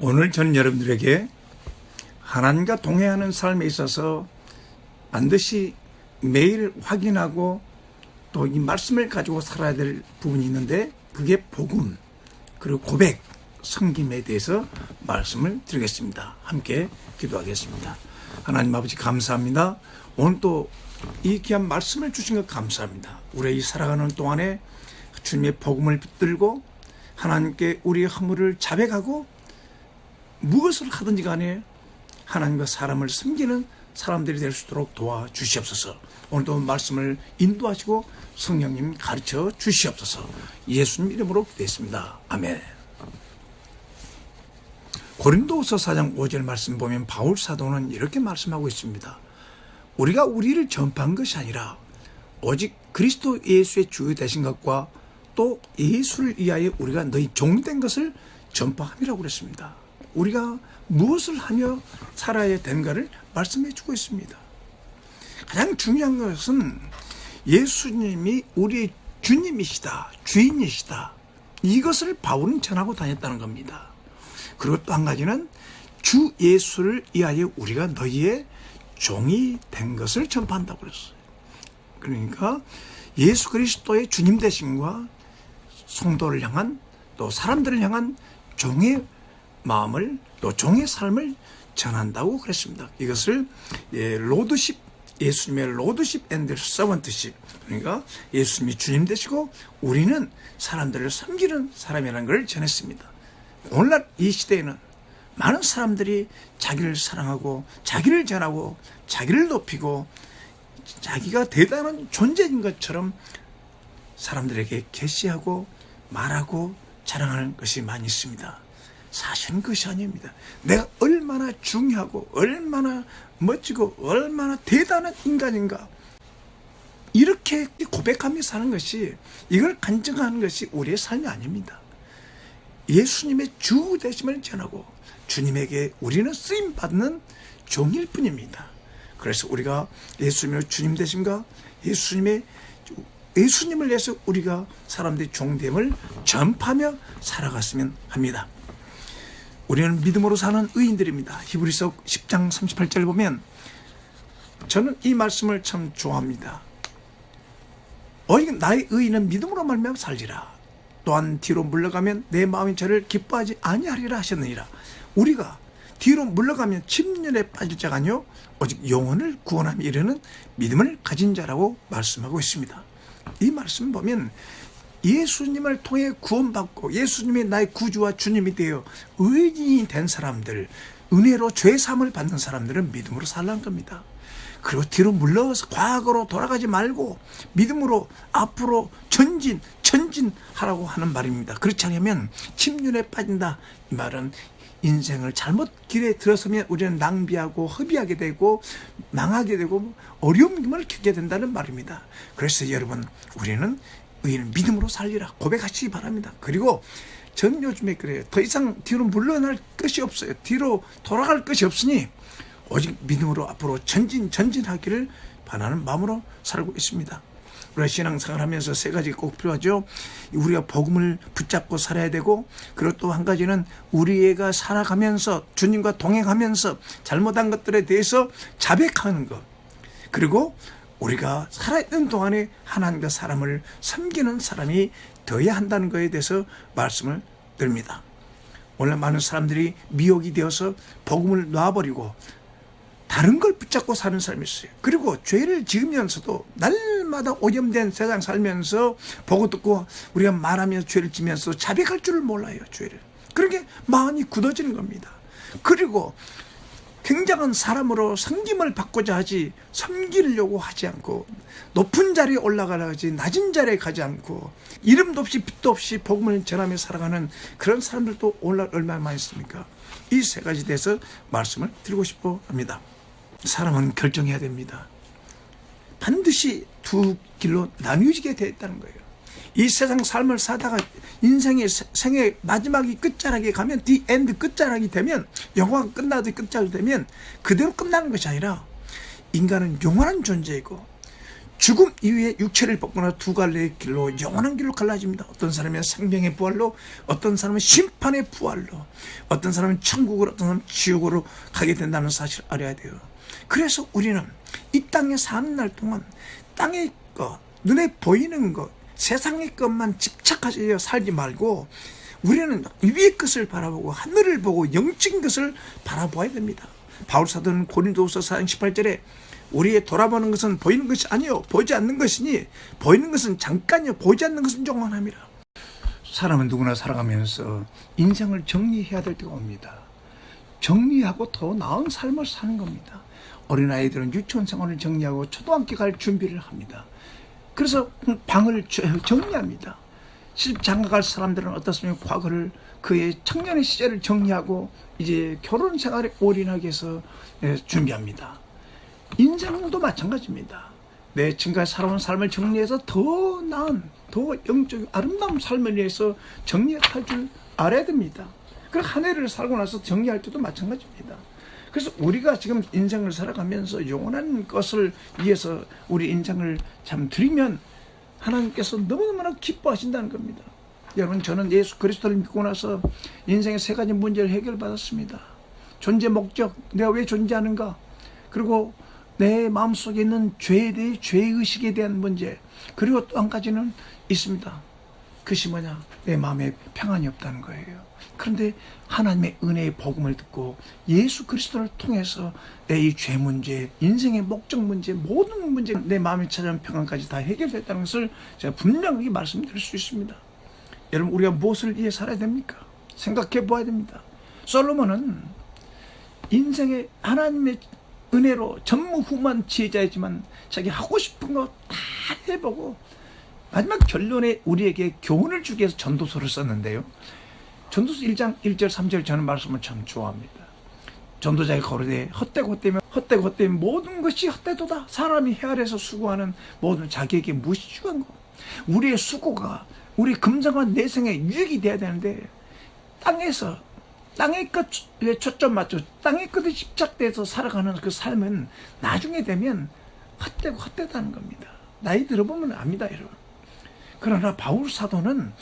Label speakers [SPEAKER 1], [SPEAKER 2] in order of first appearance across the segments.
[SPEAKER 1] 오늘 저는 여러분들에게 하나님과 동행하는 삶에 있어서 반드시 매일 확인하고 또 이 말씀을 가지고 살아야 될 부분이 있는데, 그게 복음 그리고 고백, 섬김에 대해서 말씀을 드리겠습니다. 함께 기도하겠습니다. 하나님 아버지, 감사합니다. 오늘 또 이 귀한 말씀을 주신 것 감사합니다. 우리 이 살아가는 동안에 주님의 복음을 붙들고 하나님께 우리의 허물을 자백하고 무엇을 하든지 간에 하나님과 사람을 섬기는 사람들이 될 수 있도록 도와주시옵소서. 오늘도 말씀을 인도하시고 성령님 가르쳐 주시옵소서. 예수님 이름으로 기도했습니다. 아멘. 고린도후서 4장 5절 말씀 보면 바울 사도는 이렇게 말씀하고 있습니다. 우리가 우리를 전파한 것이 아니라 오직 그리스도 예수의 주요 되신 것과 또 예수를 위하여 우리가 너희 종된 것을 전파함이라고 그랬습니다. 우리가 무엇을 하며 살아야 되는가를 말씀해 주고 있습니다. 가장 중요한 것은 예수님이 우리의 주님이시다, 주인이시다, 이것을 바울은 전하고 다녔다는 겁니다. 그리고 또 한 가지는 주 예수를 위하여 우리가 너희의 종이 된 것을 전파한다고 그랬어요. 그러니까 예수 그리스도의 주님 되심과 성도를 향한, 또 사람들을 향한 종의 마음을, 또 종의 삶을 전한다고 그랬습니다. 이것을 로드십, 예수님의 로드십 앤드 서번트십, 그러니까 예수님이 주님 되시고 우리는 사람들을 섬기는 사람이라는 걸 전했습니다. 오늘날 이 시대에는 많은 사람들이 자기를 사랑하고 자기를 전하고 자기를 높이고 자기가 대단한 존재인 것처럼 사람들에게 계시하고 말하고 자랑하는 것이 많이 있습니다. 사실은 그것이 아닙니다. 내가 얼마나 중요하고 얼마나 멋지고 얼마나 대단한 인간인가, 이렇게 고백하며 사는 것이, 이걸 간증하는 것이 우리의 삶이 아닙니다. 예수님의 주 되심을 전하고 주님에게 우리는 쓰임받는 종일 뿐입니다. 그래서 우리가 예수님의 주님 되심과 예수님을 위해서 우리가 사람들의 종됨을 전파하며 살아갔으면 합니다. 우리는 믿음으로 사는 의인들입니다. 히브리서 10장 38절 보면, 저는 이 말씀을 참 좋아합니다. 오직 나의 의인은 믿음으로 말미암아 살리라. 또한 뒤로 물러가면 내 마음이 저를 기뻐하지 아니하리라 하셨느니라. 우리가 뒤로 물러가면 침륜에 빠질 자가 아니요 오직 영혼을 구원함에 이르는 믿음을 가진 자라고 말씀하고 있습니다. 이 말씀 보면 예수님을 통해 구원받고 예수님이 나의 구주와 주님이 되어 의인이 된 사람들, 은혜로 죄사함을 받는 사람들은 믿음으로 살라는 겁니다. 그리고 뒤로 물러서 과거로 돌아가지 말고 믿음으로 앞으로 전진하라고 하는 말입니다. 그렇지 않으면 침륜에 빠진다. 이 말은 인생을 잘못 길에 들어서면 우리는 낭비하고 허비하게 되고 망하게 되고 어려움을 겪게 된다는 말입니다. 그래서 여러분, 우리는 의인은 믿음으로 살리라 고백하시기 바랍니다. 그리고 전 요즘에 그래요. 더 이상 뒤로 물러날 것이 없어요. 뒤로 돌아갈 것이 없으니 오직 믿음으로 앞으로 전진하기를 바라는 마음으로 살고 있습니다. 우리가 신앙생활 하면서 세 가지 꼭 필요하죠. 우리가 복음을 붙잡고 살아야 되고, 그리고 또 한 가지는 우리가 살아가면서 주님과 동행하면서 잘못한 것들에 대해서 자백하는 것, 그리고 우리가 살아있는 동안에 하나님과 사람을 섬기는 사람이 되어야 한다는 것에 대해서 말씀을 드립니다. 오늘 많은 사람들이 미혹이 되어서 복음을 놔버리고 다른 걸 붙잡고 사는 사람이 있어요. 그리고 죄를 지으면서도 날마다 오염된 세상 살면서 보고 듣고 우리가 말하면서 죄를 지면서 자백할 줄을 몰라요. 죄를. 그러게 마음이 굳어지는 겁니다. 그리고 굉장한 사람으로 섬김을 받고자 하지 섬기려고 하지 않고, 높은 자리에 올라가려 하지 낮은 자리에 가지 않고, 이름도 없이 빛도 없이 복음을 전하며 살아가는 그런 사람들도 오늘날 얼마나 많이 있습니까? 이 세 가지 대해서 말씀을 드리고 싶어 합니다. 사람은 결정해야 됩니다. 반드시 두 길로 나뉘어지게 되어 있다는 거예요. 이 세상 삶을 사다가 인생의 생의 마지막이 끝자락에 가면, 디 엔드 끝자락이 되면, 영화가 끝나도 끝자락이 되면 그대로 끝나는 것이 아니라 인간은 영원한 존재이고 죽음 이후에 육체를 벗거나 두 갈래의 길로 영원한 길로 갈라집니다. 어떤 사람은 생명의 부활로, 어떤 사람은 심판의 부활로, 어떤 사람은 천국으로, 어떤 사람은 지옥으로 가게 된다는 사실을 알아야 돼요. 그래서 우리는 이 땅에 사는 날 동안 땅의 것, 눈에 보이는 것, 세상의 것만 집착하여 살지 말고 우리는 위의 것을 바라보고 하늘을 보고 영적인 것을 바라보아야 됩니다. 바울 사도는 고린도후서 4장 18절에 우리의 돌아보는 것은 보이는 것이 아니요 보이지 않는 것이니 보이는 것은 잠깐이요 보이지 않는 것은 영원함이라. 사람은 누구나 살아가면서 인생을 정리해야 될 때가 옵니다. 정리하고 더 나은 삶을 사는 겁니다. 어린아이들은 유치원 생활을 정리하고 초등학교 갈 준비를 합니다. 그래서 방을 정리합니다. 장가갈 사람들은 어떻습니까? 과거를 그의 청년의 시절을 정리하고 이제 결혼 생활에 올인하기 위해서 준비합니다. 인생도 마찬가지입니다. 내 지금까지 살아온 삶을 정리해서 더 나은, 더 영적 아름다운 삶을 위해서 정리할 줄 알아야 됩니다. 그리고 한 해를 살고 나서 정리할 때도 마찬가지입니다. 그래서 우리가 지금 인생을 살아가면서 영원한 것을 위해서 우리 인생을 참 드리면 하나님께서 너무너무나 기뻐하신다는 겁니다. 여러분, 저는 예수 그리스도를 믿고 나서 인생의 세 가지 문제를 해결받았습니다. 존재 목적, 내가 왜 존재하는가, 그리고 내 마음속에 있는 죄에 대해 죄의식에 대한 문제, 그리고 또 한 가지는 있습니다. 그것이 뭐냐, 내 마음에 평안이 없다는 거예요. 그런데 하나님의 은혜의 복음을 듣고 예수 그리스도를 통해서 내 이 죄 문제, 인생의 목적 문제, 모든 문제, 내 마음에 찾아온 평안까지 다 해결됐다는 것을 제가 분명하게 말씀드릴 수 있습니다. 여러분, 우리가 무엇을 위해 살아야 됩니까? 생각해 보아야 됩니다. 솔로몬은 인생의 하나님의 은혜로 전무후무한 지혜자이지만 자기 하고 싶은 거 다 해보고 마지막 결론에 우리에게 교훈을 주기 위해서 전도서를 썼는데요. 전도서 1장 1절 3절 저는 말씀을 참 좋아합니다. 전도자의 거르되 헛되고 모든 것이 헛되도다. 사람이 헤아려서 수고하는 모든 자기에게 무엇이 중요한 거. 우리의 수고가 우리 금생과 내생에 유익이 돼야 되는데 땅의 것에 초점 맞춰 땅의 것에 집착돼서 살아가는 그 삶은 나중에 되면 헛되다는 겁니다. 나이 들어보면 압니다, 여러분. 그러나 바울 사도는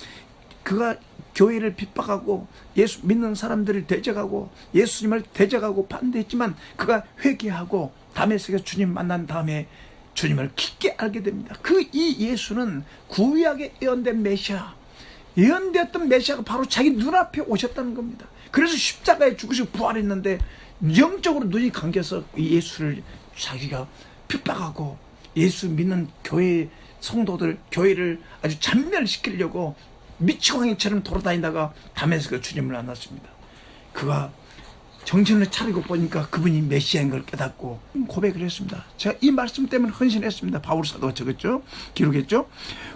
[SPEAKER 1] 그가 교회를 핍박하고 예수 믿는 사람들을 대적하고 예수님을 대적하고 반대했지만 그가 회개하고 다메섹에서 주님 만난 다음에 주님을 깊게 알게 됩니다. 이 예수는 구약에 예언된 메시아, 예언되었던 메시아가 바로 자기 눈앞에 오셨다는 겁니다. 그래서 십자가에 죽으시고 부활했는데 영적으로 눈이 감겨서 이 예수를 자기가 핍박하고 예수 믿는 교회 성도들, 교회를 아주 잔멸시키려고 미치광이처럼 돌아다니다가 다메섹에서 주님을 만났습니다. 그가 정신을 차리고 보니까 그분이 메시아인 걸 깨닫고 고백을 했습니다. 제가 이 말씀 때문에 헌신했습니다. 바울 사도가 적었죠. 기록했죠.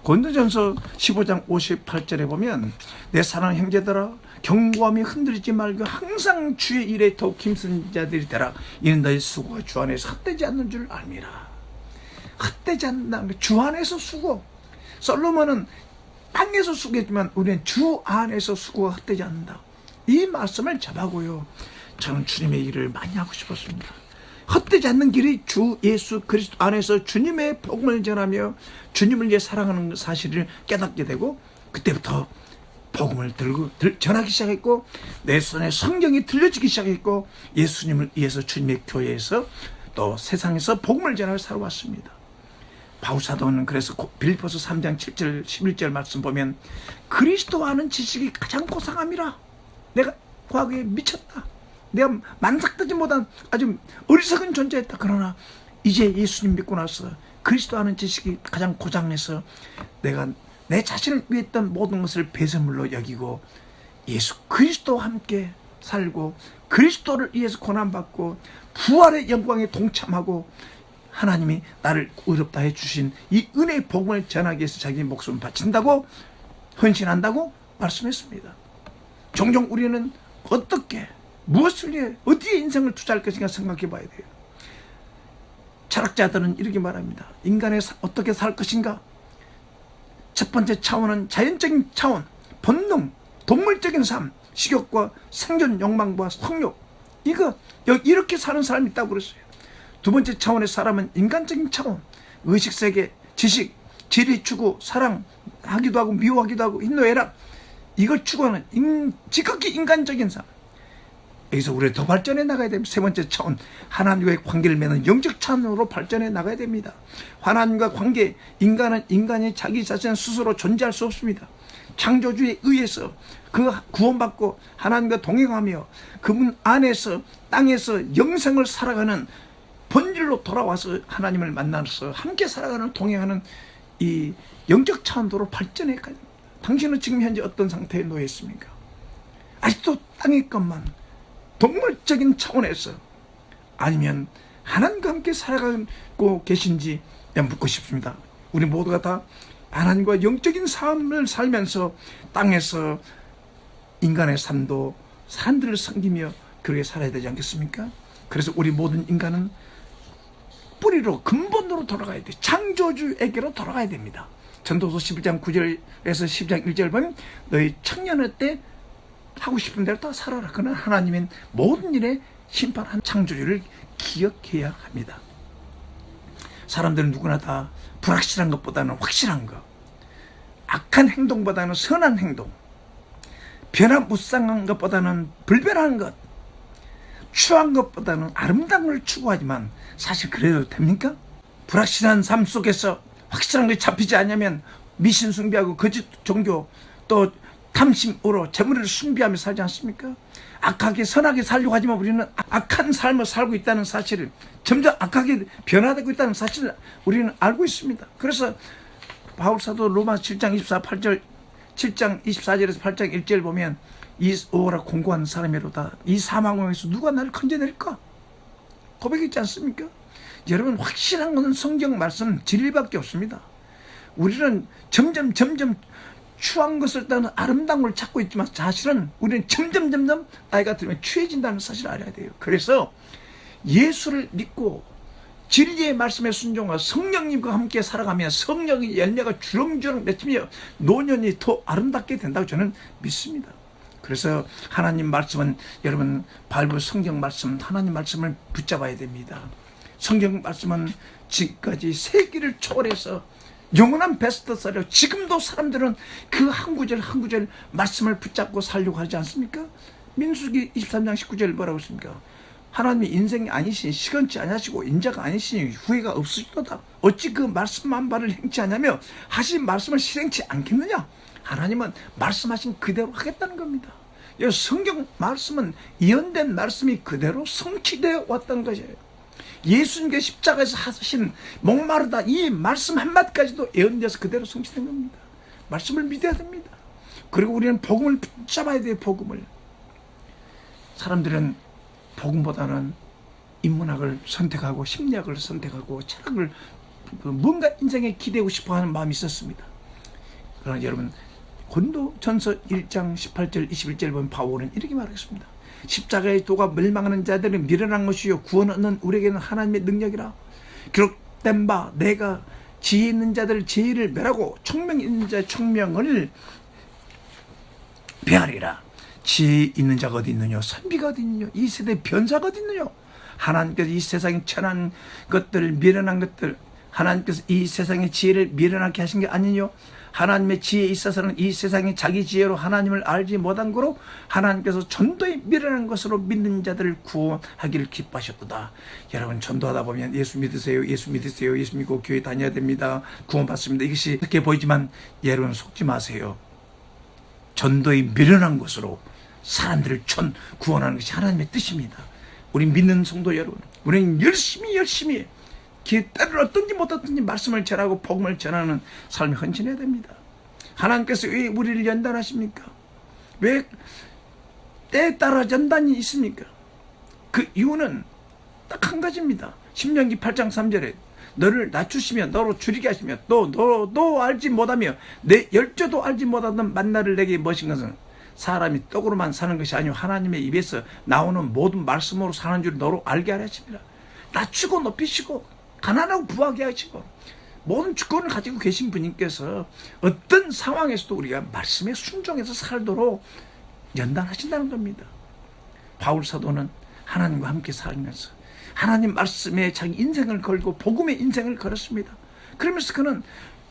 [SPEAKER 1] 고린도전서 15장 58절에 보면 내 사랑하는 형제들아 경고함이 흔들리지 말고 항상 주의 일에 더욱 힘쓴 자들이 되라. 이는 너희 수고가 주 안에서 헛되지 않는 줄 알미라. 헛되지 않는다는 거. 주 안에서 수고. 솔로몬은 땅에서 수고했지만 우리는 주 안에서 수고가 헛되지 않는다. 이 말씀을 잡아고요. 저는 주님의 일을 많이 하고 싶었습니다. 헛되지 않는 길이 주 예수 그리스도 안에서 주님의 복음을 전하며 주님을 위해 사랑하는 사실을 깨닫게 되고 그때부터 복음을 전하기 시작했고 내 손에 성경이 들려지기 시작했고 예수님을 위해서 주님의 교회에서 또 세상에서 복음을 전하며 살아왔습니다. 바울 사도는 그래서 빌립보서 3장 7절 11절 말씀 보면 그리스도 아는 지식이 가장 고상함이라. 내가 과거에 미쳤다. 내가 만삭되지 못한 아주 어리석은 존재였다. 그러나 이제 예수님 믿고 나서 그리스도 아는 지식이 가장 고장해서 내가 내 자신을 위해 했던 모든 것을 배설물로 여기고 예수 그리스도와 함께 살고 그리스도를 위해서 고난받고 부활의 영광에 동참하고 하나님이 나를 의롭다 해주신 이 은혜의 복음을 전하기 위해서 자기 목숨을 바친다고 헌신한다고 말씀했습니다. 종종 우리는 어떻게 무엇을 위해 어디에 인생을 투자할 것인가 생각해 봐야 돼요. 철학자들은 이렇게 말합니다. 인간이 어떻게 살 것인가? 첫 번째 차원은 자연적인 차원, 본능, 동물적인 삶, 식욕과 생존 욕망과 성욕. 이렇게 사는 사람이 있다고 그랬어요. 두 번째 차원의 사람은 인간적인 차원, 의식세계, 지식, 지리 추구, 사랑하기도 하고 미워하기도 하고 인노애락, 이걸 추구하는 지극히 인간적인 삶. 여기서 우리가 더 발전해 나가야 됩니다. 세 번째 차원, 하나님과의 관계를 맺는 영적 차원으로 발전해 나가야 됩니다. 하나님과 관계, 인간은 인간이 자기 자신 스스로 존재할 수 없습니다. 창조주에 의해서 그 구원받고 하나님과 동행하며 그분 안에서 땅에서 영생을 살아가는 본질로 돌아와서 하나님을 만나서 함께 살아가는 동행하는 이 영적 차원으로 발전해 가야 됩니다. 당신은 지금 현재 어떤 상태에 놓여 있습니까? 아직도 땅의 것만 동물적인 차원에서 아니면 하나님과 함께 살아가고 계신지 묻고 싶습니다. 우리 모두가 다 하나님과 영적인 삶을 살면서 땅에서 인간의 삶도 사람들을 섬기며 그렇게 살아야 되지 않겠습니까? 그래서 우리 모든 인간은 뿌리로 근본으로 돌아가야 돼. 창조주에게로 돌아가야 됩니다. 전도서 11장 9절에서 10장 1절 보면 너희 청년의 때 하고 싶은 대로 다 살아라. 그러나 하나님은 모든 일에 심판한 창조주를 기억해야 합니다. 사람들은 누구나 다 불확실한 것보다는 확실한 것, 악한 행동보다는 선한 행동, 변화무쌍한 것보다는 불변한 것, 추한 것보다는 아름다운 걸 추구하지만 사실 그래도 됩니까? 불확실한 삶 속에서 확실한 게 잡히지 않으면 미신 숭배하고 거짓 종교 또 탐심으로 재물을 숭배하며 살지 않습니까? 악하게 선하게 살려고 하지만 우리는 악한 삶을 살고 있다는 사실을, 점점 악하게 변화되고 있다는 사실을 우리는 알고 있습니다. 그래서 바울사도 로마 7장 24절에서 8장 1절 보면 이 오라 공고한 사람이로다. 이 사망에서 누가 나를 건져낼까? 고백했지 않습니까? 여러분, 확실한 것은 성경 말씀 진리밖에 없습니다. 우리는 점점 추한 것을 따는 아름다운 걸 찾고 있지만 사실은 우리는 점점 나이가 들면 추해진다는 사실을 알아야 돼요. 그래서 예수를 믿고 진리의 말씀에 순종하고 성령님과 함께 살아가면 성령의 열매가 주렁주렁 맺히며 노년이 더 아름답게 된다고 저는 믿습니다. 그래서 하나님 말씀은 여러분 바이블 성경 말씀, 하나님 말씀을 붙잡아야 됩니다. 성경 말씀은 지금까지 세기를 초월해서 영원한 베스트셀러, 지금도 사람들은 그 한 구절 한 구절 말씀을 붙잡고 살려고 하지 않습니까? 민수기 23장 19절 뭐라고 했습니까? 하나님이 인생이 아니시니 시건치 아니하시고 인자가 아니시니 후회가 없으시도다. 어찌 그 말씀만 바를 행치 않냐며 하신 말씀을 실행치 않겠느냐? 하나님은 말씀하신 그대로 하겠다는 겁니다. 성경 말씀은 예언된 말씀이 그대로 성취되어 왔다는 것이에요. 예수님께 십자가에서 하신 목마르다 이 말씀 한마디까지도 예언돼서 그대로 성취된 겁니다. 말씀을 믿어야 됩니다. 그리고 우리는 복음을 붙잡아야 돼요. 복음을. 사람들은 복음보다는 인문학을 선택하고 심리학을 선택하고 철학을 뭔가 인생에 기대고 싶어하는 마음이 있었습니다. 그러나 여러분 고린도전서 1장 18절 21절 보면 바울은 이렇게 말하겠습니다. 십자가의 도가 멸망하는 자들은 미련한 것이요 구원 얻는 우리에게는 하나님의 능력이라. 기록된 바 내가 지혜 있는 자들 지혜를 멸하고 총명 있는 자의 총명을 배하리라. 지혜 있는 자가 어디 있느냐? 선비가 어디 있느냐? 이 세대 변사가 어디 있느냐? 하나님께서 이 세상에 천한 것들, 미련한 것들, 하나님께서 이 세상의 지혜를 미련하게 하신 게 아니뇨? 하나님의 지혜에 있어서는 이 세상이 자기 지혜로 하나님을 알지 못한 거로 하나님께서 전도에 미련한 것으로 믿는 자들을 구원하기를 기뻐하셨도다. 여러분 전도하다 보면 예수 믿으세요, 예수 믿으세요, 예수 믿고 교회 다녀야 됩니다, 구원받습니다. 이것이 이렇게 보이지만 여러분 속지 마세요. 전도에 미련한 것으로 사람들을 구원하는 것이 하나님의 뜻입니다. 우리 믿는 성도 여러분, 우리는 열심히 때를 어떤지 못했든지 말씀을 전하고 복음을 전하는 삶을 헌신해야 됩니다. 하나님께서 왜 우리를 연단하십니까? 왜 때에 따라 연단이 있습니까? 그 이유는 딱 한 가지입니다. 신명기 8장 3절에 너를 낮추시며 너로 줄이게 하시며 또 너도 알지 못하며 내 열조도 알지 못하던 만나를 내게 머신 것은 사람이 떡으로만 사는 것이 아니요 하나님의 입에서 나오는 모든 말씀으로 사는 줄 너로 알게 하려 하십니다. 낮추고 높이시고 가난하고 부하게 하시고 모든 주권을 가지고 계신 분님께서 어떤 상황에서도 우리가 말씀에 순종해서 살도록 연단하신다는 겁니다. 바울 사도는 하나님과 함께 살면서 하나님 말씀에 자기 인생을 걸고 복음의 인생을 걸었습니다. 그러면서 그는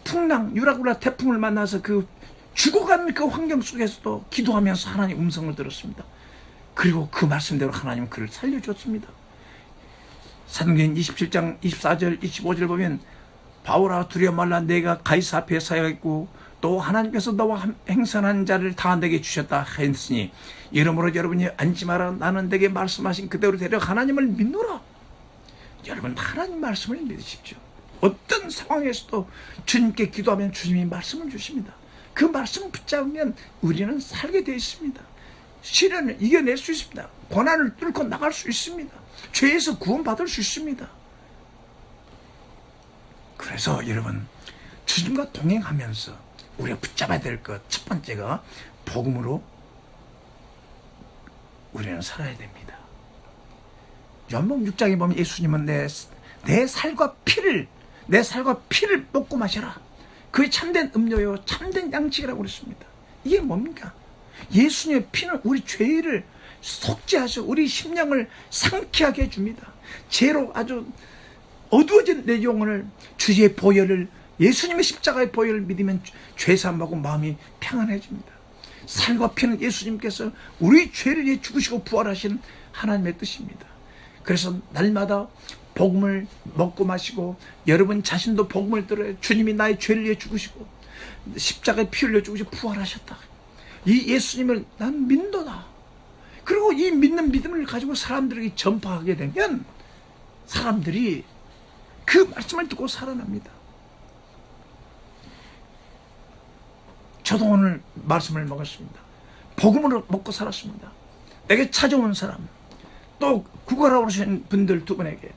[SPEAKER 1] 풍랑 유라굴라 태풍을 만나서 그 죽어가는 그 환경 속에서도 기도하면서 하나님 음성을 들었습니다. 그리고 그 말씀대로 하나님은 그를 살려줬습니다. 사도행전 27장 24절 25절 보면 바울아 두려워 말라 내가 가이사 앞에 서야겠고 또 하나님께서 너와 행선한 자를 다 내게 주셨다 했으니 이러므로 여러분이 앉지 마라 나는 내게 말씀하신 그대로 되려 하나님을 믿노라. 여러분 하나님 말씀을 믿으십시오. 어떤 상황에서도 주님께 기도하면 주님이 말씀을 주십니다. 그 말씀을 붙잡으면 우리는 살게 되어 있습니다. 시련을 이겨낼 수 있습니다. 고난을 뚫고 나갈 수 있습니다. 죄에서 구원받을 수 있습니다. 그래서 여러분 주님과 동행하면서 우리가 붙잡아야 될 것 첫 번째가 복음으로 우리는 살아야 됩니다. 요한복음 6장에 보면 예수님은 내 살과 피를 먹고 마셔라. 그게 참된 음료요 참된 양식이라고 그랬습니다. 이게 뭡니까? 예수님의 피는 우리 죄를 속죄하셔 우리 심령을 상쾌하게 해줍니다. 죄로 아주 어두워진 내 영혼을 주의 보혈을 예수님의 십자가의 보혈을 믿으면 죄사함하고 마음이 평안해집니다. 살과 피는 예수님께서 우리 죄를 위해 죽으시고 부활하신 하나님의 뜻입니다. 그래서 날마다 복음을 먹고 마시고 여러분 자신도 복음을 들어요. 주님이 나의 죄를 위해 죽으시고 십자가에 피 흘려 죽으시고 부활하셨다. 이 예수님을 난 믿는다. 그리고 이 믿는 믿음을 가지고 사람들에게 전파하게 되면 사람들이 그 말씀을 듣고 살아납니다. 저도 오늘 말씀을 먹었습니다. 복음으로 먹고 살았습니다. 내게 찾아오는 사람 또 구걸하고 오신 분들 두 분에게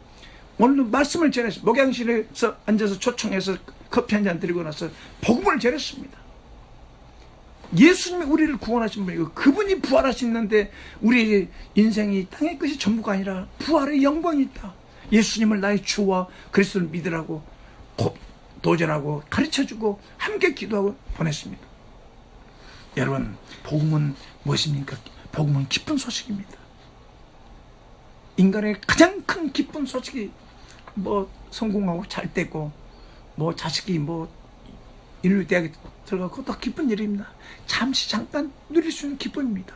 [SPEAKER 1] 오늘 말씀을 전했습니다. 목양실에서 앉아서 초청해서 커피 한 잔 드리고 나서 복음을 전했습니다. 예수님이 우리를 구원하신 분이고 그분이 부활하시는데 우리의 인생이 땅의 것이 전부가 아니라 부활의 영광이 있다. 예수님을 나의 주와 그리스도를 믿으라고 도전하고 가르쳐주고 함께 기도하고 보냈습니다. 여러분 복음은 무엇입니까? 복음은 기쁜 소식입니다. 인간의 가장 큰 기쁜 소식이 성공하고 잘 되고 자식이 인류대학에 들어가고 그것도 기쁜 일입니다. 잠시 잠깐 누릴 수 있는 기쁨입니다.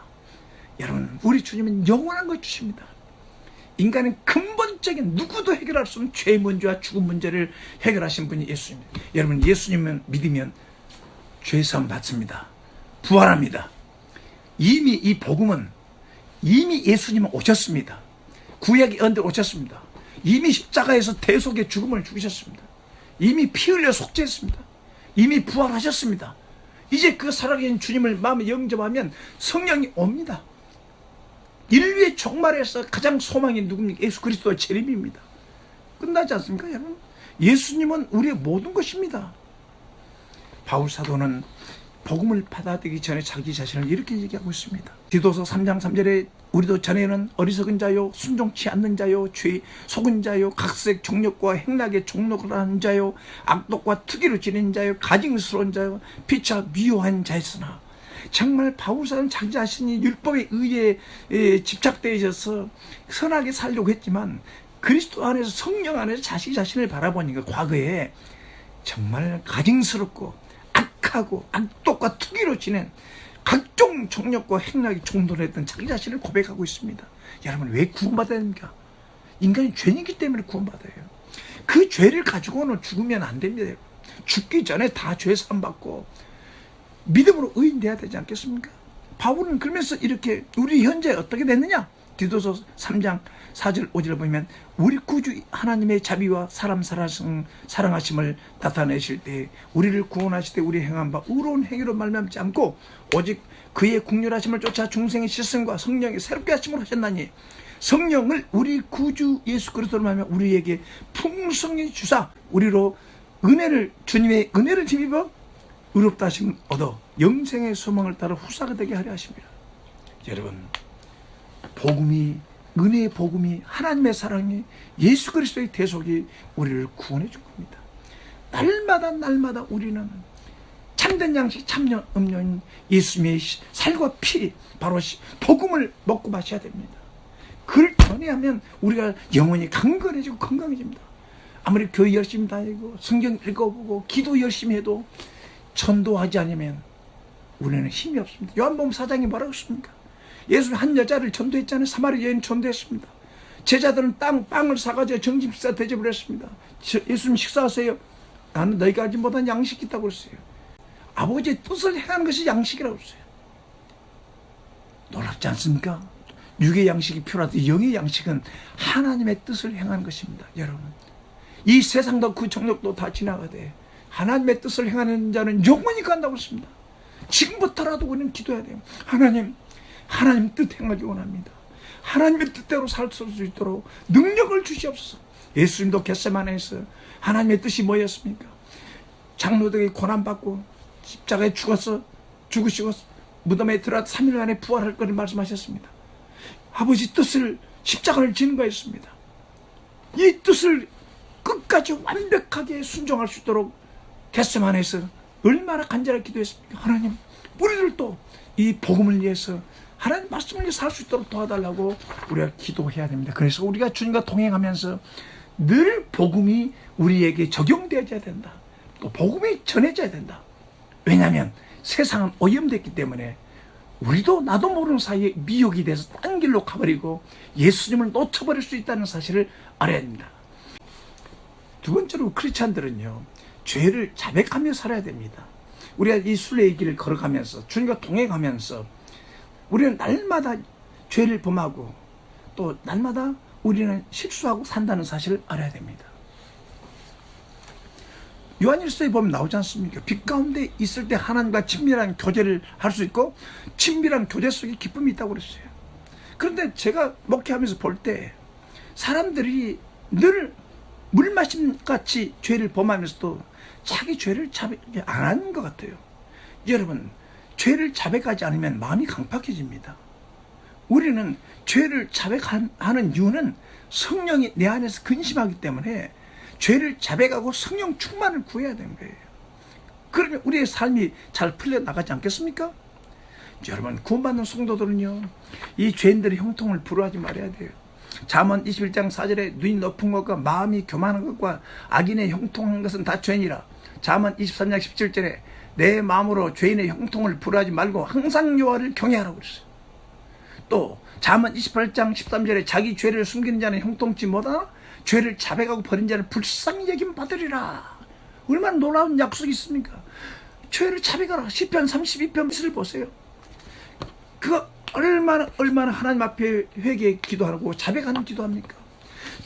[SPEAKER 1] 여러분 우리 주님은 영원한 걸 주십니다. 인간의 근본적인 누구도 해결할 수 없는 죄 문제와 죽음 문제를 해결하신 분이 예수님입니다. 여러분 예수님을 믿으면 죄사함 받습니다. 부활합니다. 이미 이 복음은 이미 예수님은 오셨습니다. 구약의 언제 오셨습니다. 이미 십자가에서 대속의 죽음을 죽으셨습니다. 이미 피 흘려 속죄했습니다. 이미 부활하셨습니다. 이제 그 살아계신 주님을 마음에 영접하면 성령이 옵니다. 인류의 종말에서 가장 소망이 누굽니까? 예수 그리스도의 재림입니다. 끝나지 않습니까 여러분? 예수님은 우리의 모든 것입니다. 바울 사도는 복음을 받아들이기 전에 자기 자신을 이렇게 얘기하고 있습니다. 디도서 3장 3절에 우리도 전에는 어리석은 자요 순종치 않는 자요 죄 속은 자요 각색 정욕과 행락에 종록을 하는 자요 악독과 투기로 지내는 자요 가증스러운 자요 피차 미워한 자였으나 정말 바울사는 자기 자신이 율법의 의에 집착되어 있어서 선하게 살려고 했지만 그리스도 안에서 성령 안에서 자기 자신을 바라보니까 과거에 정말 가증스럽고 악하고 악독과 투기로 지낸 각종 정욕과 행락이 종도했던 자기 자신을 고백하고 있습니다. 여러분 왜 구원받아야 됩니까? 인간이 죄인이기 때문에 구원받아요. 그 죄를 가지고는 죽으면 안 됩니다. 죽기 전에 다 죄 사함 받고 믿음으로 의인돼야 되지 않겠습니까? 바울은 그러면서 이렇게 우리 현재 어떻게 됐느냐? 디도서 3장 4절 5절을 보면 우리 구주 하나님의 자비와 사람 사랑하심을 나타내실 때 우리를 구원하실 때 우리 행한 바 의로운 행위로 말미암지 않고 오직 그의 국률하심을 쫓아 중생의 시선과 성령의 새롭게 하심을 하셨나니 성령을 우리 구주 예수 그리스도로 말하며 우리에게 풍성히 주사 우리로 주님의 은혜를 힘입어 의롭다 하심 얻어 영생의 소망을 따라 후사가 되게 하려 하십니다. 여러분 복음이 은혜의 복음이 하나님의 사랑이 예수 그리스도의 대속이 우리를 구원해 준 겁니다. 날마다 우리는 참된 양식 참된 음료인 예수님의 살과 피 바로 복음을 먹고 마셔야 됩니다. 그걸 전해하면 우리가 영혼이 강건해지고 건강해집니다. 아무리 교회 열심히 다니고 성경 읽어보고 기도 열심히 해도 전도하지 않으면 우리는 힘이 없습니다. 요한복음 4장이 뭐라고 했습니까? 예수는 한 여자를 전도했잖아요. 사마리아 여인 전도했습니다. 제자들은 빵을 사가지고 점심 식사 대접을 했습니다. 예수님 식사하세요. 나는 너희가 알지 못한 양식이 있다고 그랬어요. 아버지의 뜻을 행하는 것이 양식이라고 했어요. 놀랍지 않습니까? 육의 양식이 필요하듯 영의 양식은 하나님의 뜻을 행하는 것입니다. 여러분, 이 세상도 그 정력도 다 지나가되 하나님의 뜻을 행하는 자는 영원히 간다고 했습니다. 지금부터라도 우리는 기도해야 돼요. 하나님 뜻 행하기 원합니다. 하나님의 뜻대로 살 수 있도록 능력을 주시옵소서. 예수님도 겟세마네에서 하나님의 뜻이 뭐였습니까? 장로들이 고난받고 십자가에 죽으시고 무덤에 들어가 3일 안에 부활할 것을 말씀하셨습니다. 아버지 뜻을 십자가를 지는 거였습니다. 이 뜻을 끝까지 완벽하게 순종할 수 있도록 겟세마네에서 얼마나 간절하게 기도했습니까? 하나님, 우리들도 이 복음을 위해서 하나님 말씀을 위해서 살 수 있도록 도와달라고 우리가 기도해야 됩니다. 그래서 우리가 주님과 동행하면서 늘 복음이 우리에게 적용되어야 된다. 또 복음이 전해져야 된다. 왜냐하면 세상은 오염됐기 때문에 우리도 나도 모르는 사이에 미혹이 돼서 딴 길로 가버리고 예수님을 놓쳐버릴 수 있다는 사실을 알아야 됩니다. 두 번째로 크리스찬들은요, 죄를 자백하며 살아야 됩니다. 우리가 이 순례의 길을 걸어가면서 주님과 동행하면서 우리는 날마다 죄를 범하고 또 날마다 우리는 실수하고 산다는 사실을 알아야 됩니다. 요한일서에 보면 나오지 않습니까? 빛 가운데 있을 때 하나님과 친밀한 교제를 할 수 있고 친밀한 교제 속에 기쁨이 있다고 그랬어요. 그런데 제가 목회하면서 볼 때 사람들이 늘 물 마심같이 죄를 범하면서도 자기 죄를 자백 안 하는 것 같아요. 여러분, 죄를 자백하지 않으면 마음이 강팍해집니다. 우리는 죄를 자백하는 이유는 성령이 내 안에서 근심하기 때문에 죄를 자백하고 성령 충만을 구해야 되는 거예요. 그러면 우리의 삶이 잘 풀려나가지 않겠습니까? 여러분, 구원받는 성도들은요, 이 죄인들의 형통을 부러워하지 말아야 돼요. 잠언 21장 4절에 눈이 높은 것과 마음이 교만한 것과 악인의 형통한 것은 다 죄니라. 잠언 23장 17절에 내 마음으로 죄인의 형통을 부러워하지 말고 항상 여호와를 경외하라고 그랬어요. 또 잠언 28장 13절에 자기 죄를 숨기는 자는 형통치 못하나 죄를 자백하고 버린 자를 불쌍히 여김 받으리라. 얼마나 놀라운 약속이 있습니까? 죄를 자백하라. 시편 32편을 보세요. 그거 얼마나 하나님 앞에 회개 기도하고 자백하는 기도합니까?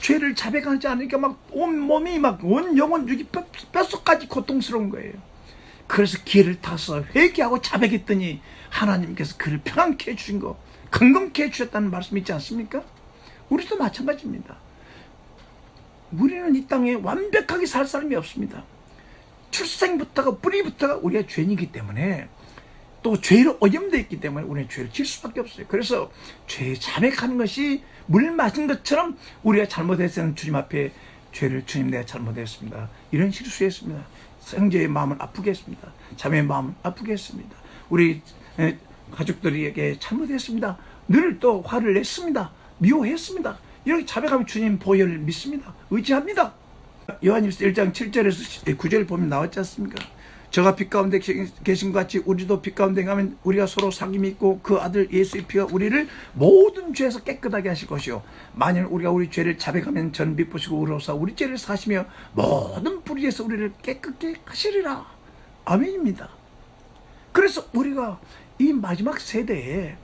[SPEAKER 1] 죄를 자백하지 않으니까 막 온 몸이 막 온 영혼 육이 뼛속까지 고통스러운 거예요. 그래서 기회를 타서 회개하고 자백했더니 하나님께서 그를 평안케 해주신 거, 건강케 해주셨다는 말씀 있지 않습니까? 우리도 마찬가지입니다. 우리는 이 땅에 완벽하게 살 사람이 없습니다. 출생부터가 뿌리부터가 우리가 죄인이기 때문에 또 죄로 오염되어 있기 때문에 우리는 죄를 질 수밖에 없어요. 그래서 죄 자백하는 것이 물 마신 것처럼 우리가 잘못했으면 주님 앞에 죄를 주님 내가 잘못했습니다. 이런 실수했습니다. 형제의 마음을 아프게 했습니다. 자매의 마음을 아프게 했습니다. 우리 가족들에게 잘못했습니다. 늘 또 화를 냈습니다. 미워했습니다. 이렇게 자백하면 주님 보혈을 믿습니다. 의지합니다. 요한일서 1장 7절에서 9절 보면 나왔지 않습니까? 저가 빛 가운데 계신 것 같이 우리도 빛 가운데 가면 우리가 서로 사귐이 있고 그 아들 예수의 피가 우리를 모든 죄에서 깨끗하게 하실 것이요 만일 우리가 우리 죄를 자백하면 전 미쁘시고 의로우사 우리 죄를 사시며 모든 불의에서 우리를 깨끗게 하시리라. 아멘입니다. 그래서 우리가 이 마지막 세대에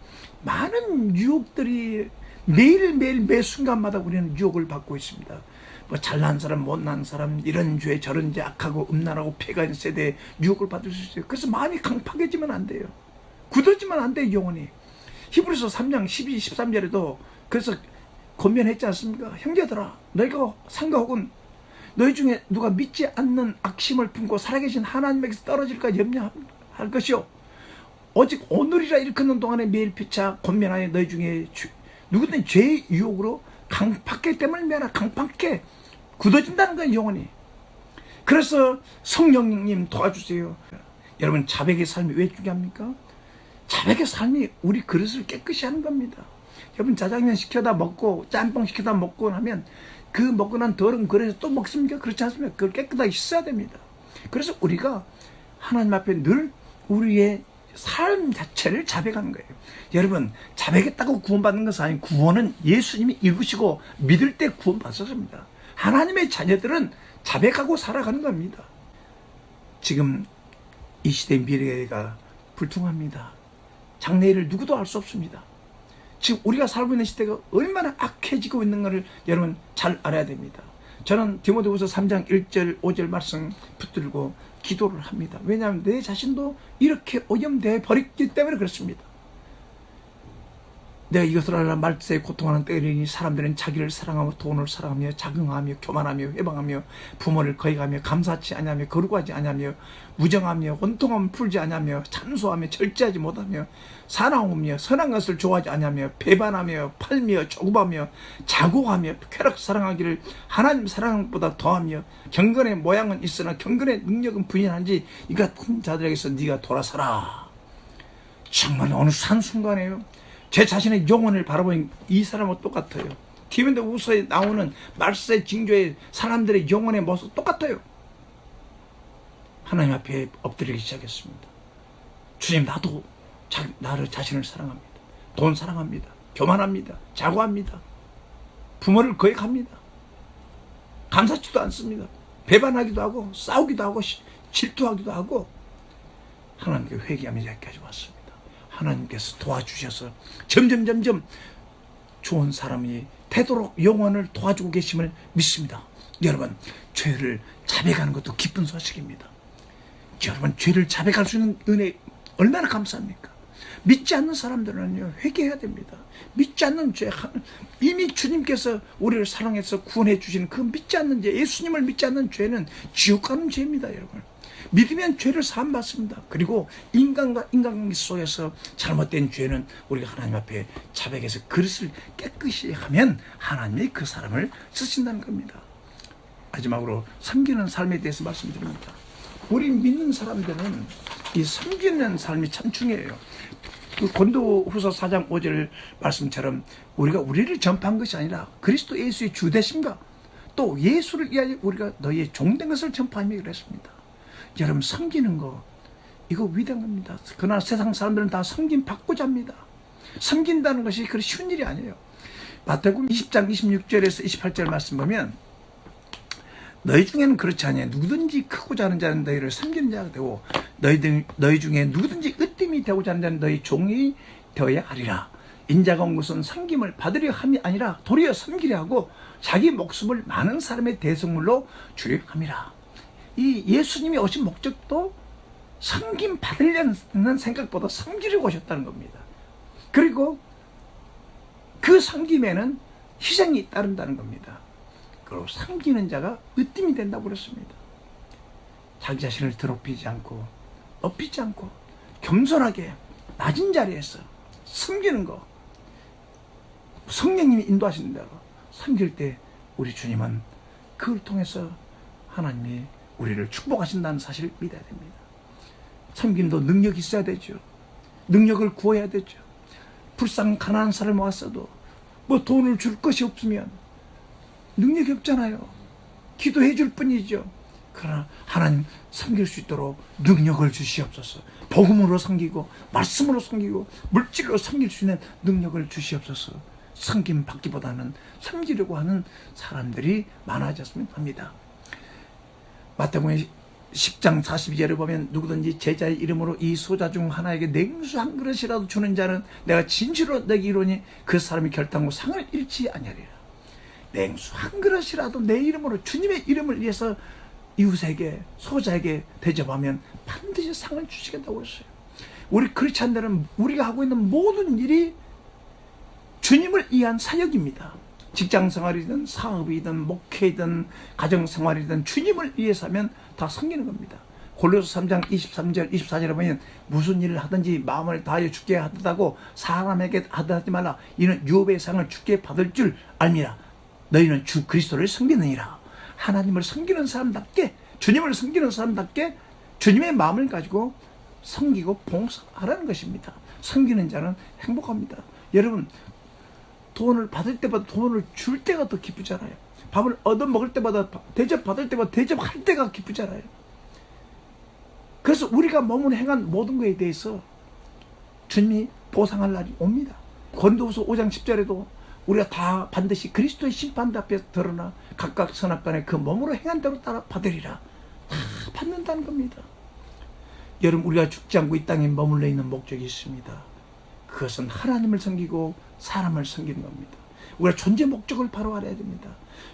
[SPEAKER 1] 많은 유혹들이 매일매일 매 순간마다 우리는 유혹을 받고 있습니다. 뭐 잘난 사람 못난 사람 이런 죄 저런 죄 악하고 음란하고 폐가 있는 세대에 유혹을 받을 수 있어요. 그래서 마음이 강팍해지면 안 돼요. 굳어지면 안 돼요. 영혼이. 히브리서 3장 12, 13절에도 그래서 권면했지 않습니까? 형제들아 너희가 상가 혹은 너희 중에 누가 믿지 않는 악심을 품고 살아계신 하나님에게서 떨어질까 염려할 것이요 오직 오늘이라 일컫는 동안에 매일 피차 권면하여 너희 중에 누구든 죄의 유혹으로 강팍하기 때문에 미안하 강팍해 굳어진다는 거예요. 영혼이. 그래서 성령님 도와주세요. 여러분 자백의 삶이 왜 중요합니까? 자백의 삶이 우리 그릇을 깨끗이 하는 겁니다. 여러분 짜장면 시켜다 먹고 짬뽕 시켜다 먹고 하면 그 먹고 난 덜은 그래서 또 먹습니까? 그렇지 않습니까? 그걸 깨끗하게 씻어야 됩니다. 그래서 우리가 하나님 앞에 늘 우리의 삶 자체를 자백하는 거예요. 여러분, 자백했다고 구원받는 것은 아니고 구원은 예수님이 이루시고 믿을 때 구원받았습니다. 하나님의 자녀들은 자백하고 살아가는 겁니다. 지금 이 시대의 미래가 불투명합니다. 장래일을 누구도 알 수 없습니다. 지금 우리가 살고 있는 시대가 얼마나 악해지고 있는 것을 여러분 잘 알아야 됩니다. 저는 디모데후서 3장 1절 5절 말씀 붙들고 기도를 합니다. 왜냐하면 내 자신도 이렇게 오염되어 버렸기 때문에 그렇습니다. 내가 이것을 알라 말세에 고통하는 때이니 사람들은 자기를 사랑하며 돈을 사랑하며 자긍하며 교만하며 회방하며 부모를 거역하며 감사치 아니하며 거룩하지 아니하며 무정하며 원통함 풀지 아니하며 참소하며 절제하지 못하며 사나우며 선한 것을 좋아하지 아니하며 배반하며 팔며 조급하며 자고하며 쾌락 사랑하기를 하나님 사랑보다 더하며 경건의 모양은 있으나 경건의 능력은 부인한지 이 같은 자들에게서 네가 돌아서라. 정말 어느 한순간에요, 제 자신의 영혼을 바라보니 이 사람은 똑같아요. 디모데후서에 나오는 말세 징조의 사람들의 영혼의 모습 똑같아요. 하나님 앞에 엎드리기 시작했습니다. 주님, 나도 나를 자신을 사랑합니다. 돈 사랑합니다. 교만합니다. 자고합니다. 부모를 거역합니다. 감사치도 않습니다. 배반하기도 하고 싸우기도 하고 질투하기도 하고 하나님께 회개하며 여기까지 왔습니다. 하나님께서 도와주셔서 점점 좋은 사람이 되도록 영혼을 도와주고 계심을 믿습니다. 여러분, 죄를 자백하는 것도 기쁜 소식입니다. 여러분, 죄를 자백할 수 있는 은혜 얼마나 감사합니까? 믿지 않는 사람들은요, 회개해야 됩니다. 믿지 않는 죄, 이미 주님께서 우리를 사랑해서 구원해 주신 그 믿지 않는 죄, 예수님을 믿지 않는 죄는 지옥 가는 죄입니다. 여러분, 믿으면 죄를 사함받습니다. 그리고 인간과 인간관계 속에서 잘못된 죄는 우리가 하나님 앞에 자백해서 그릇을 깨끗이 하면 하나님이 그 사람을 쓰신다는 겁니다. 마지막으로 섬기는 삶에 대해서 말씀드립니다. 우리 믿는 사람들은 이 섬기는 삶이 참 중요해요. 그 고린도후서 4장 5절 말씀처럼 우리가 우리를 전파한 것이 아니라 그리스도 예수의 주되심과 또 예수를 위하여 우리가 너희의 종된 것을 전파하며 그랬습니다. 여러분, 섬기는 거 이거 위대한 겁니다. 그러나 세상 사람들은 다 섬김 받고자 합니다. 섬긴다는 것이 그리 쉬운 일이 아니에요. 마태복음 20장 26절에서 28절 말씀 보면 너희 중에는 그렇지 않냐. 누구든지 크고자 하는 자는 너희를 섬기는 자가 되고 너희 중에 누구든지 으뜸이 되고자 하는 자는 너희 종이 되어야 하리라. 인자가 온 것은 섬김을 받으려 함이 아니라 도리어 섬기려 하고 자기 목숨을 많은 사람의 대성물로 주려 함이라. 이 예수님이 오신 목적도 섬김 받으려는 생각보다 섬기려고 오셨다는 겁니다. 그리고 그 섬김에는 희생이 따른다는 겁니다. 그리고 섬기는 자가 으뜸이 된다고 그랬습니다. 자기 자신을 더럽히지 않고 높이지 않고 겸손하게 낮은 자리에서 섬기는 거, 성령님이 인도하시는 대로 섬길 때 우리 주님은 그걸 통해서 하나님이 우리를 축복하신다는 사실을 믿어야 됩니다. 섬김도 능력이 있어야 되죠. 능력을 구해야 되죠. 불쌍한 가난한 사람을 모았어도 뭐 돈을 줄 것이 없으면 능력이 없잖아요. 기도해 줄 뿐이죠. 그러나 하나님 섬길 수 있도록 능력을 주시옵소서. 복음으로 섬기고 말씀으로 섬기고 물질로 섬길 수 있는 능력을 주시옵소서. 섬김 받기보다는 섬기려고 하는 사람들이 많아졌으면 합니다. 마태복음 10장 42절을 보면 누구든지 제자의 이름으로 이 소자 중 하나에게 냉수 한 그릇이라도 주는 자는 내가 진실로 내게 이르노니 그 사람이 결단코 상을 잃지 아니하리라. 냉수 한 그릇이라도 내 이름으로 주님의 이름을 위해서 이웃에게 소자에게 대접하면 반드시 상을 주시겠다고 했어요. 우리 그렇지 않다면 우리가 하고 있는 모든 일이 주님을 위한 사역입니다. 직장생활이든 사업이든 목회이든 가정생활이든 주님을 위해서 하면 다 섬기는 겁니다. 골로새 3장 23절 24절에 보면 무슨 일을 하든지 마음을 다하여 주께 하듯하고 사람에게 하듯하지 말라. 이는 유업의 상을 주께 받을 줄 알미라. 너희는 주 그리스도를 섬기느니라. 하나님을 섬기는 사람답게, 주님을 섬기는 사람답게 주님의 마음을 가지고 섬기고 봉사하라는 것입니다. 섬기는 자는 행복합니다. 여러분, 돈을 받을 때마다 돈을 줄 때가 더 기쁘잖아요. 밥을 얻어 먹을 때마다, 대접 받을 때마다 대접할 때가 기쁘잖아요. 그래서 우리가 몸으로 행한 모든 것에 대해서 주님이 보상할 날이 옵니다. 고린도후서 5장 10절에도 우리가 다 반드시 그리스도의 심판 앞에 드러나 각각 선악간에 그 몸으로 행한 대로 따라 받으리라. 다 받는다는 겁니다. 여러분, 우리가 죽지 않고 이 땅에 머물러 있는 목적이 있습니다. 그것은 하나님을 섬기고 사람을 섬기는 겁니다. 우리가 존재 목적을 바로 알아야 됩니다.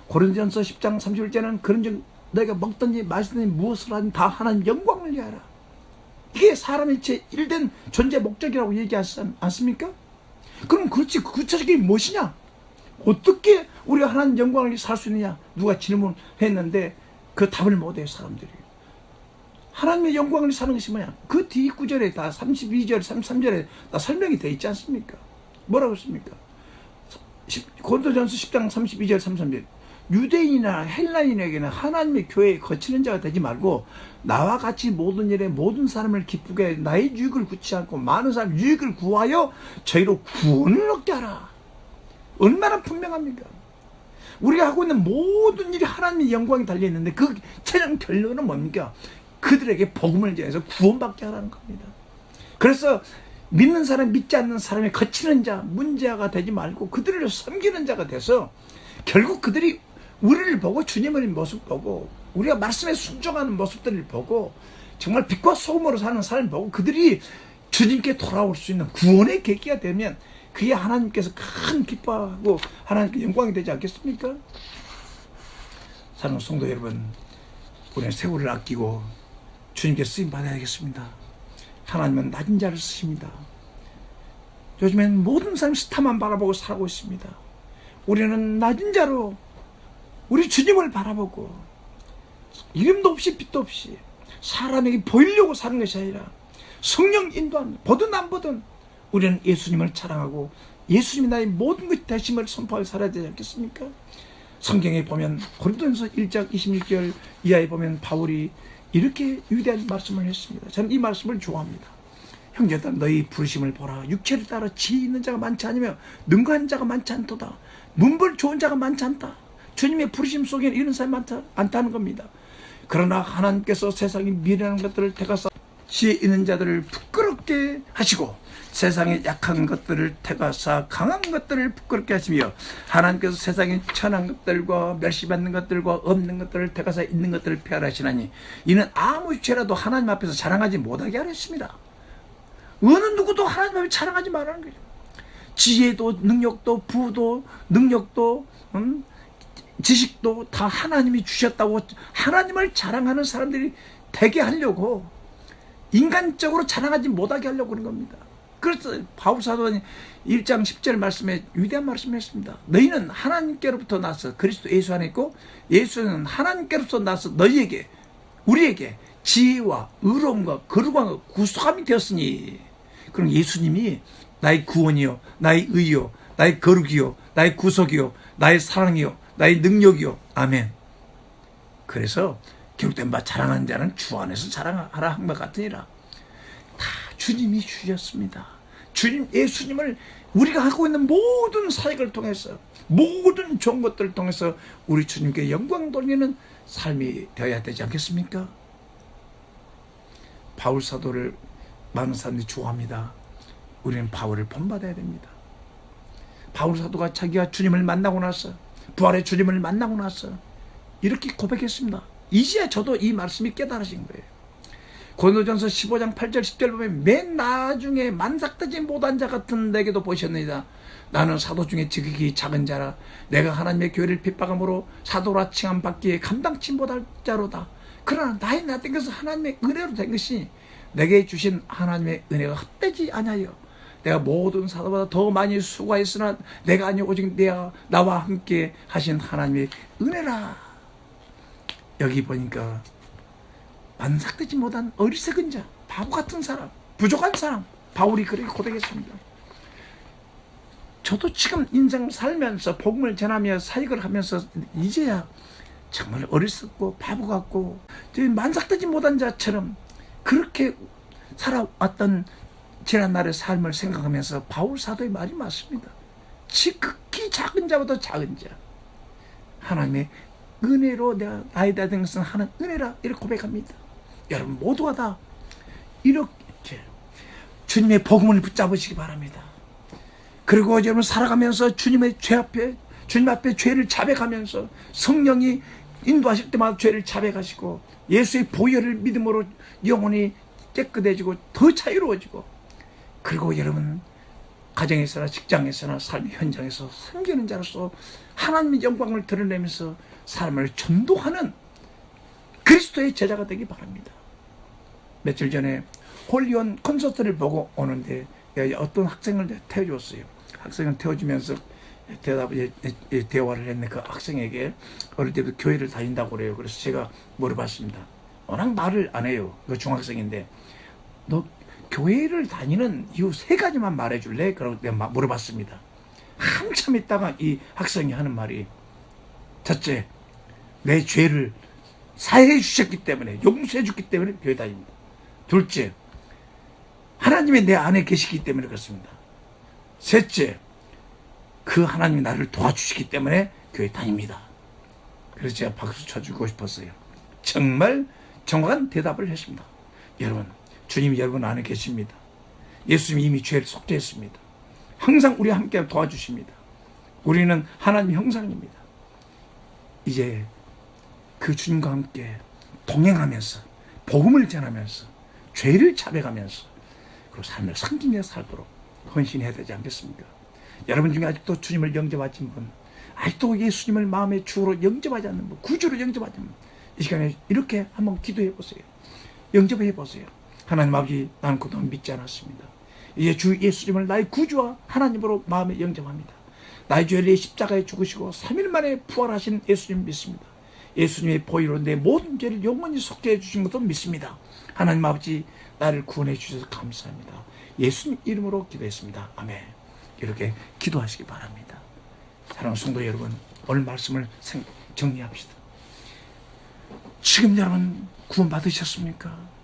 [SPEAKER 1] 고린도전서 10장 31절에는 그런즉 너희가 먹든지 마시든지 무엇을 하든 다 하나님 영광을 위하라. 이게 사람의 제1된 존재 목적이라고 얘기하지 않습니까? 그럼 그렇지, 그 구체적인 무엇이냐? 어떻게 우리가 하나님 영광을 살 수 있느냐? 누가 질문했는데 그 답을 못해요, 사람들이. 하나님의 영광을 사는 것이 뭐냐? 그 뒤 구절에 다 32절, 33절에 다 설명이 되어 있지 않습니까? 뭐라고 했습니까? 고린도전서 10장 32절, 33절. 유대인이나 헬라인에게는 하나님의 교회에 거치는 자가 되지 말고 나와 같이 모든 일에 모든 사람을 기쁘게 해 나의 유익을 구치 않고 많은 사람 유익을 구하여 저희로 구원을 얻게 하라. 얼마나 분명합니까? 우리가 하고 있는 모든 일이 하나님의 영광이 달려있는데 그 최종 결론은 뭡니까? 그들에게 복음을 전해서 구원받게 하라는 겁니다. 그래서 믿는 사람, 믿지 않는 사람의 거치는 자, 문제아가 되지 말고 그들을 섬기는 자가 돼서 결국 그들이 우리를 보고 주님의 모습 보고 우리가 말씀에 순종하는 모습들을 보고 정말 빛과 소금으로 사는 사람을 보고 그들이 주님께 돌아올 수 있는 구원의 계기가 되면 그게 하나님께서 큰 기뻐하고 하나님께 영광이 되지 않겠습니까? 사랑하는 성도 여러분, 우리는 세월을 아끼고 주님께 쓰임 받아야겠습니다. 하나님은 낮은 자를 쓰십니다. 요즘엔 모든 사람이 스타만 바라보고 살고 있습니다. 우리는 낮은 자로 우리 주님을 바라보고 이름도 없이 빛도 없이 사람에게 보이려고 사는 것이 아니라 성령 인도한 보든 안 보든 우리는 예수님을 자랑하고 예수님이 나의 모든 것 되심을 선포하고 살아야 되지 않겠습니까? 성경에 보면 고린도전서 1장 26절 이하에 보면 바울이 이렇게 위대한 말씀을 했습니다. 저는 이 말씀을 좋아합니다. 형제들, 너희 부르심을 보라. 육체를 따라 지혜 있는 자가 많지 않으며 능가한 자가 많지 않도다. 문벌 좋은 자가 많지 않다. 주님의 부르심 속에는 이런 사람이 않다는 겁니다. 그러나 하나님께서 세상의 미련한 것들을 택하사 지혜 있는 자들을 부끄럽게 하시고 세상의 약한 것들을 택하사 강한 것들을 부끄럽게 하시며 하나님께서 세상의 천한 것들과 멸시받는 것들과 없는 것들을 택하사 있는 것들을 폐하시나니 이는 아무 죄라도 하나님 앞에서 자랑하지 못하게 하렸습니다. 어느 누구도 하나님 앞에 자랑하지 말라는 거죠. 지혜도 능력도 부도 능력도 지식도 다 하나님이 주셨다고 하나님을 자랑하는 사람들이 되게 하려고 인간적으로 자랑하지 못하게 하려고 그런 겁니다. 그래서 바울 사도는 1장 10절 말씀에 위대한 말씀을 했습니다. 너희는 하나님께로부터 나서 그리스도 예수 안에 있고 예수는 하나님께로부터 나서 너희에게 우리에게 지혜와 의로움과 거룩함과 구속함이 되었으니 그럼 예수님이 나의 구원이요 나의 의요 나의 거룩이요 나의 구속이요 나의 사랑이요 나의 능력이요. 아멘. 그래서 기록된 바 자랑하는 자는 주 안에서 자랑하라 한 것 같으니라. 다 주님이 주셨습니다. 주님 예수님을 우리가 하고 있는 모든 사역을 통해서 모든 좋은 것들을 통해서 우리 주님께 영광 돌리는 삶이 되어야 되지 않겠습니까? 바울 사도를 많은 사람들이 좋아합니다. 우리는 바울을 본받아야 됩니다. 바울 사도가 자기가 주님을 만나고 나서 부활의 주님을 만나고 나서 이렇게 고백했습니다. 이제야 저도 이 말씀이 깨달아진 거예요. 고린도전서 15장 8절 10절 보면 맨 나중에 만삭되지 못한 자 같은 내게도 보셨느니라. 나는 사도 중에 지극히 작은 자라 내가 하나님의 교회를 핍박함으로 사도라 칭함받기에 감당치 못할 자로다. 그러나 나의 나된 것은 하나님의 은혜로 된 것이 내게 주신 하나님의 은혜가 헛되지 아니하여 내가 모든 사도보다 더 많이 수고했으나 내가 아니오 오직 나와 함께 하신 하나님의 은혜라. 여기 보니까 만삭되지 못한 어리석은 자, 바보 같은 사람, 부족한 사람, 바울이 그렇게 고백했습니다. 저도 지금 인생 살면서 복음을 전하며 사역을 하면서 이제야 정말 어리석고 바보 같고 만삭되지 못한 자처럼 그렇게 살아왔던 지난날의 삶을 생각하면서 바울 사도의 말이 맞습니다. 지극히 이 작은 자보다 작은 자, 하나님의 은혜로 내가 나이다 된 것은 하나님 은혜라 이렇게 고백합니다. 여러분 모두가 다 이렇게 주님의 복음을 붙잡으시기 바랍니다. 그리고 여러분 살아가면서 주님 앞에 죄를 자백하면서 성령이 인도하실 때마다 죄를 자백하시고 예수의 보혈을 믿음으로 영혼이 깨끗해지고 더 자유로워지고, 그리고 여러분 가정에서나 직장에서나 삶의 현장에서 섬기는 자로서 하나님의 영광을 드러내면서 사람을 전도하는 그리스도의 제자가 되기 바랍니다. 며칠 전에 홀리원 콘서트를 보고 오는데 어떤 학생을 태워줬어요. 학생을 태워주면서 대화를 했는데 그 학생에게 어릴 때부터 교회를 다닌다고 그래요. 그래서 제가 물어봤습니다. 워낙 말을 안 해요. 그 중학생인데 너 교회를 다니는 이유 3가지만 말해줄래? 그러고 내가 물어봤습니다. 한참 있다가 이 학생이 하는 말이, 첫째, 내 죄를 사해 주셨기 때문에, 용서해 줬기 때문에 교회 다닙니다. 둘째, 하나님이 내 안에 계시기 때문에 그렇습니다. 셋째, 그 하나님이 나를 도와주시기 때문에 교회 다닙니다. 그래서 제가 박수 쳐주고 싶었어요. 정말 정확한 대답을 했습니다. 여러분, 주님이 여러분 안에 계십니다. 예수님이 이미 죄를 속죄했습니다. 항상 우리와 함께 도와주십니다. 우리는 하나님 형상입니다. 이제 그 주님과 함께 동행하면서 복음을 전하면서 죄를 자백하면서 그리고 삶을 섬기며 살도록 헌신해야 되지 않겠습니까? 여러분 중에 아직도 주님을 영접하신 분, 아직도 예수님을 마음의 주로 영접하지 않는 분, 구주로 영접하지 않는 분, 이 시간에 이렇게 한번 기도해 보세요. 영접해 보세요. 하나님 아버지, 나는 그동안 믿지 않았습니다. 이제 주 예수님을 나의 구주와 하나님으로 마음에 영접합니다. 나의 죄를 십자가에 죽으시고 3일 만에 부활하신 예수님 믿습니다. 예수님의 보혈로 내 모든 죄를 영원히 속죄해 주신 것도 믿습니다. 하나님 아버지, 나를 구원해 주셔서 감사합니다. 예수님 이름으로 기도했습니다. 아멘. 이렇게 기도하시기 바랍니다. 사랑하는 성도 여러분, 오늘 말씀을 정리합시다. 지금 여러분 구원 받으셨습니까?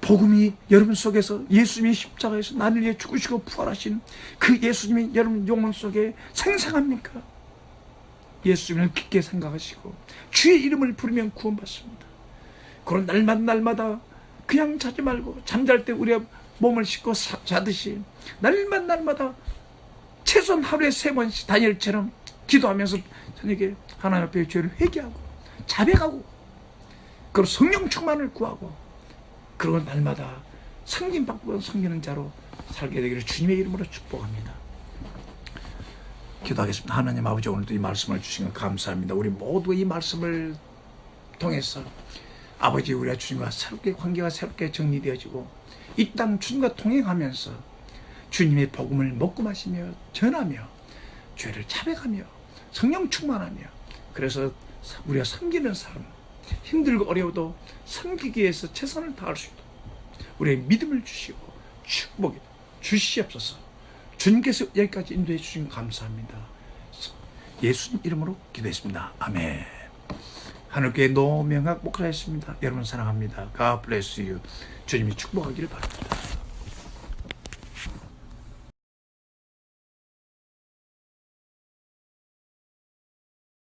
[SPEAKER 1] 복음이 여러분 속에서, 예수님의 십자가에서 나를 위해 죽으시고 부활하신 그 예수님이 여러분 영혼 속에 생생합니까? 예수님을 깊게 생각하시고 주의 이름을 부르면 구원받습니다. 그런 날마다 그냥 자지 말고 잠잘 때 우리가 몸을 씻고 자듯이 날마다 최소한 하루에 3번씩 다니엘처럼 기도하면서 저녁에 하나님 앞에 죄를 회개하고 자백하고, 그리고 성령 충만을 구하고, 그리고 날마다 섬김받고 섬기는 자로 살게 되기를 주님의 이름으로 축복합니다. 기도하겠습니다. 하나님 아버지, 오늘도 이 말씀을 주신 것 감사합니다. 우리 모두 이 말씀을 통해서 아버지, 우리가 주님과 새롭게 관계가 새롭게 정리되어지고 이 땅 주님과 동행하면서 주님의 복음을 먹고 마시며 전하며 죄를 자백하며 성령 충만하며, 그래서 우리가 섬기는 삶, 힘들고 어려워도 섬기기 위해서 최선을 다할 수 있도록 우리의 믿음을 주시고 축복해 주시옵소서. 주님께서 여기까지 인도해 주신 감사합니다. 예수님 이름으로 기도했습니다. 아멘. 하늘교회 노명학 목사였습니다. 여러분 사랑합니다. God bless you. 주님이 축복하기를 바랍니다.